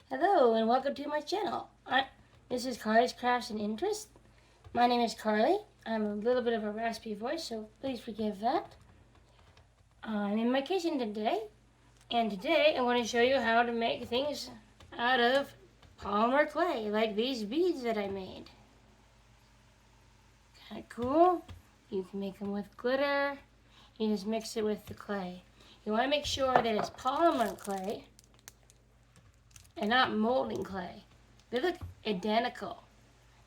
Hello and welcome to my channel. This is Carly's Crafts and Interest. My name is Carly. I'm a little bit of a raspy voice, so please forgive that. I'm in my kitchen today, and today I want to show you how to make things out of polymer clay, like these beads that I made. Kind of cool. You can make them with glitter. You just mix it with the clay. You want to make sure that it's polymer clay and not molding clay. They look identical.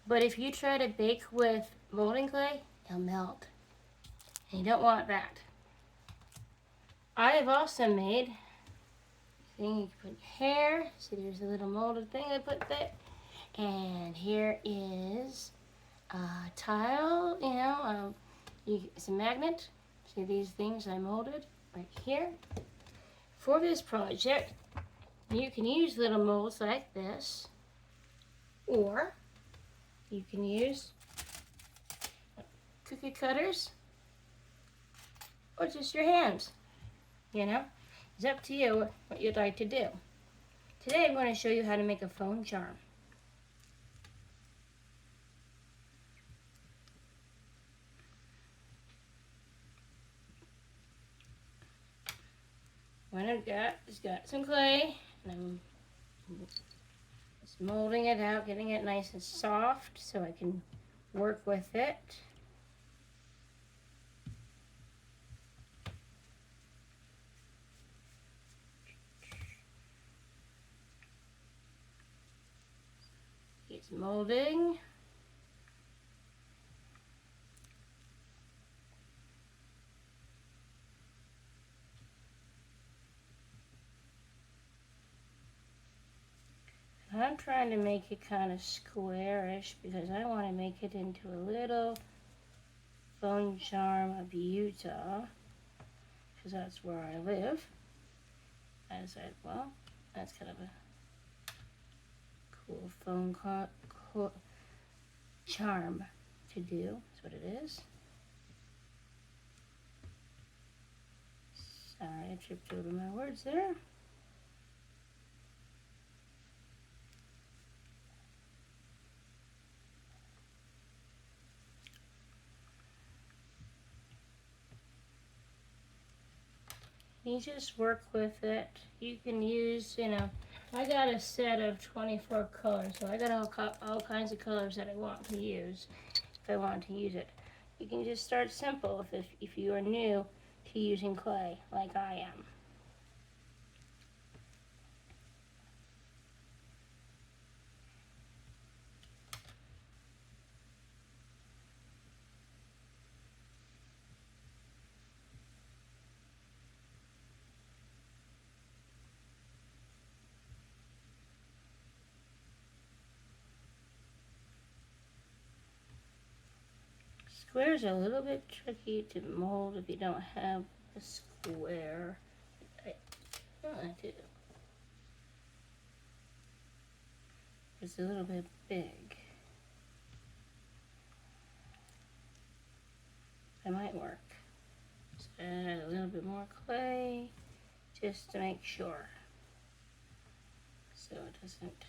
But if you try to bake with molding clay, it'll melt. And you don't want that. I have also made a thing you can put hair. See, there's a little molded thing I put there. And here is a tile, it's a magnet. See these things I molded right here. For this project, you can use little molds like this, or you can use cookie cutters, or just your hands. It's up to you what you'd like to do. Today I'm going to show you how to make a phone charm. What I've got is some clay, and I'm just molding it out, getting it nice and soft so I can work with it. It's molding. I'm trying to make it kind of squarish because I want to make it into a little phone charm of Utah, because that's where I live. That's kind of a cool phone charm to do. That's what it is. Sorry, I tripped over my words there. You just work with it. You can use, I got a set of 24 colors, so I got all kinds of colors that I want to use if I want to use it. You can just start simple if you are new to using clay like I am. Squares are a little bit tricky to mold if you don't have a square. I do. It's a little bit big. That might work. Just add a little bit more clay just to make sure, so it doesn't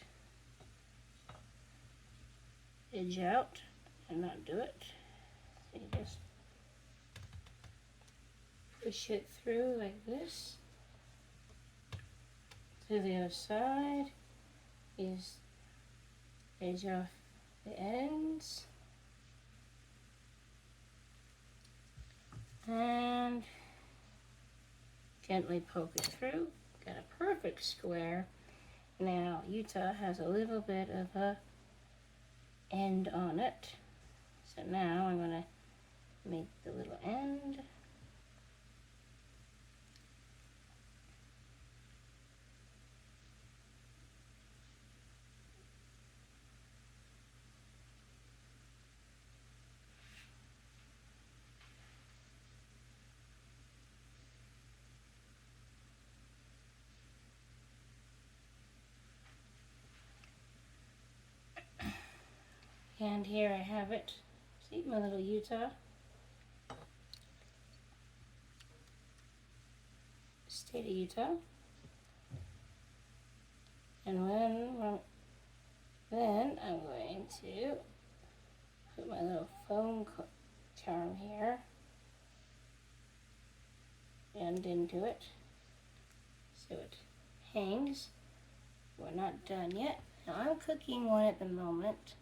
edge out and not do it. So you just push it through like this to the other side. Is edge off the ends and gently poke it through. Got a perfect square. Now Utah has a little bit of a end on it, so now I'm going to make the little end. And here I have it. See my little Utah. State of Utah. And when blend into it so it hangs. We're not done yet. Now I'm cooking one at the moment,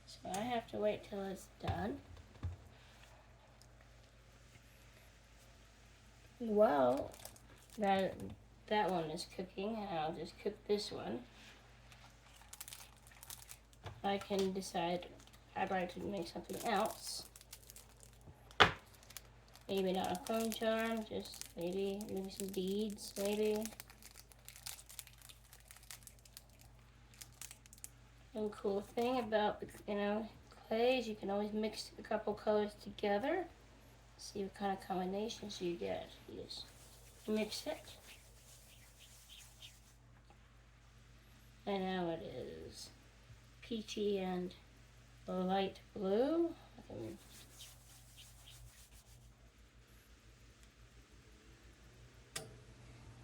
so I have to wait till it's done. Well, that one is cooking, and I'll just cook this one. I can decide I'd like to make something else. Maybe not a phone charm, just maybe some beads, maybe. One cool thing about clay is you can always mix a couple colors together. See what kind of combinations you get. You just mix it. And now it is peachy and light blue.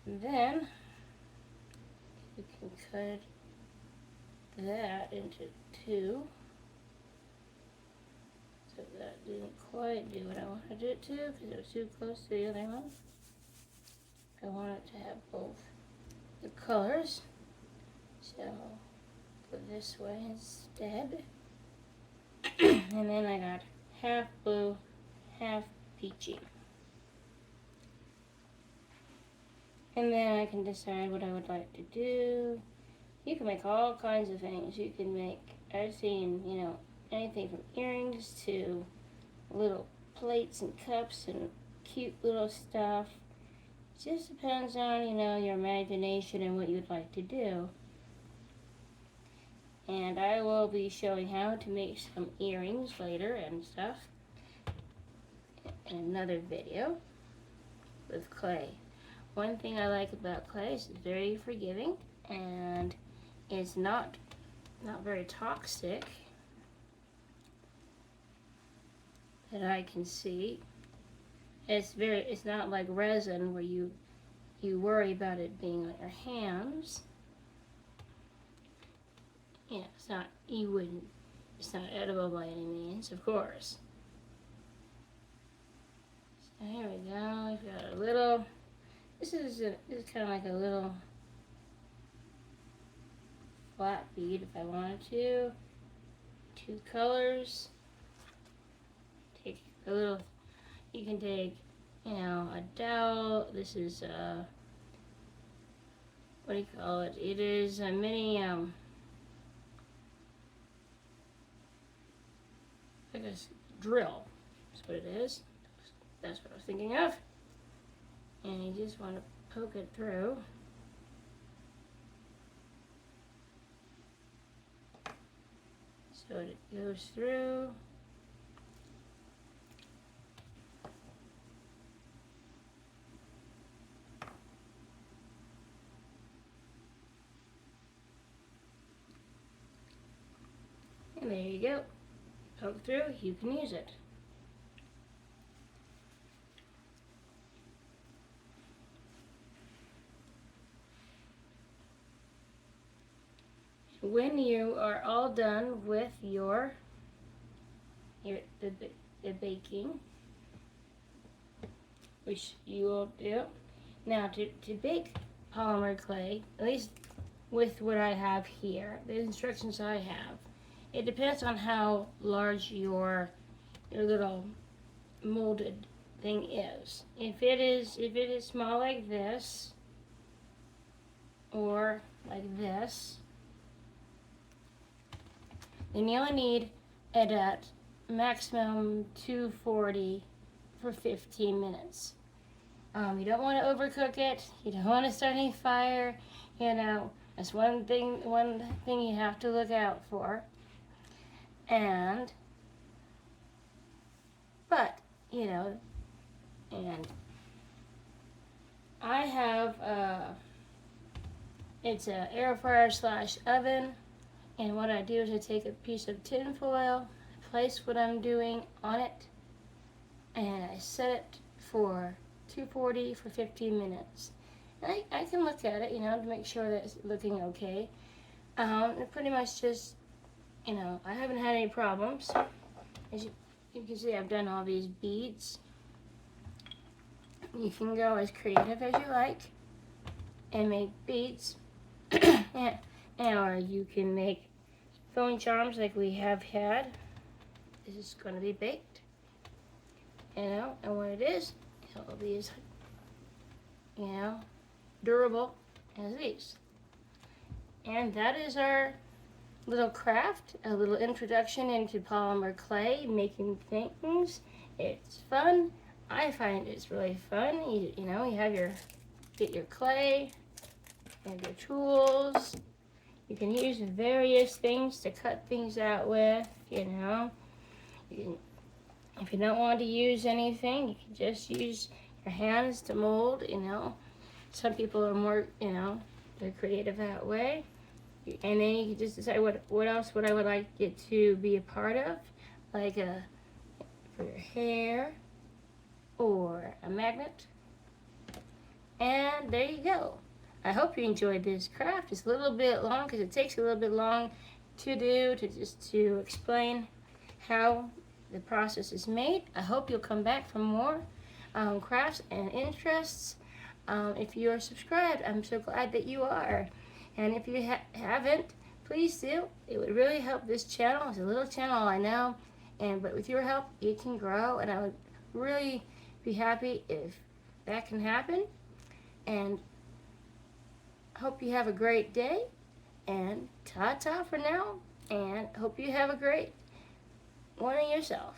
And then you can cut that into two. So that didn't quite do what I wanted it to because it was too close to the other one. I want it to have both the colors. So go this way instead. And then I got half blue, half peachy. And then I can decide what I would like to do. You can make all kinds of things. You can make, I've seen, anything from earrings to little plates and cups and cute little stuff. It just depends on, your imagination and what you'd like to do. And I will be showing how to make some earrings later and stuff in another video with clay. One thing I like about clay is it's very forgiving and it's not very toxic that I can see. It's not like resin where you worry about it being on your hands. Yeah, it's not edible by any means, of course. So here we go. We've got a little. This is kind of like a little flat bead if I wanted to. Two colors. Take a little. You can take, a dowel. This is what do you call it? It is a mini I guess drill. That's what it is. That's what I was thinking of. And you just want to poke it through. So it goes through. And there you go. Poke through, you can use it. When you are all done with the baking, which you will do. Now to bake polymer clay, at least with what I have here, the instructions I have, it depends on how large your little molded thing is. If it is small like this or like this, then you only need it at maximum 240 for 15 minutes. You don't want to overcook it. You don't want to start any fire. That's one thing you have to look out for. But I have it's an air fryer / oven, and what I do is I take a piece of tin foil, place what I'm doing on it, and I set it for 240 for 15 minutes. And I can look at it, to make sure that it's looking okay. It pretty much just, I haven't had any problems. As you can see, I've done all these beads. You can go as creative as you like and make beads. Yeah. Or you can make phone charms like we have had. This is going to be baked. And when it is, it'll be as, durable as these. And that is our little craft, a little introduction into polymer clay, making things. It's fun. I find it's really fun. You have get your clay and your tools. You can use various things to cut things out with, if you don't want to use anything, you can just use your hands to mold, Some people are more, they're creative that way. And then you can just decide what else would I would like it to be a part of, like for your hair or a magnet. And there you go. I hope you enjoyed this craft. It's a little bit long because it takes a little bit long to do, to explain how the process is made. I hope you'll come back for more crafts and interests. If you are subscribed, I'm so glad that you are. And if you haven't, please do. It would really help this channel. It's a little channel, I know, but with your help, it can grow, and I would really be happy if that can happen. And hope you have a great day, and ta-ta for now, and hope you have a great one yourself.